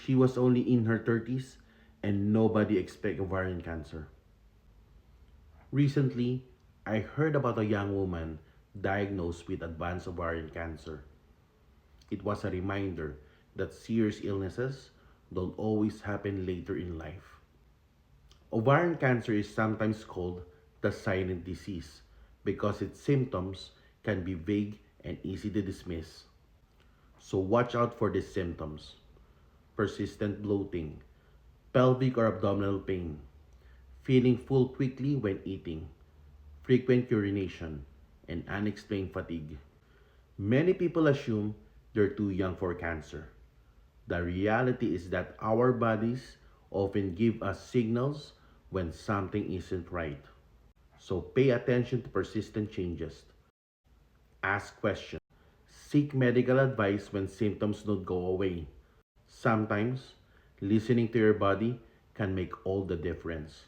She was only in her 30s and nobody expected ovarian cancer. Recently, I heard about a young woman diagnosed with advanced ovarian cancer. It was a reminder that serious illnesses don't always happen later in life. Ovarian cancer is sometimes called the silent disease because its symptoms can be vague and easy to dismiss. So watch out for these symptoms: persistent bloating, pelvic or abdominal pain, feeling full quickly when eating, frequent urination, and unexplained fatigue. Many people assume they're too young for cancer. The reality is that our bodies often give us signals when something isn't right. So pay attention to persistent changes. Ask questions. Seek medical advice when symptoms don't go away. Sometimes, listening to your body can make all the difference.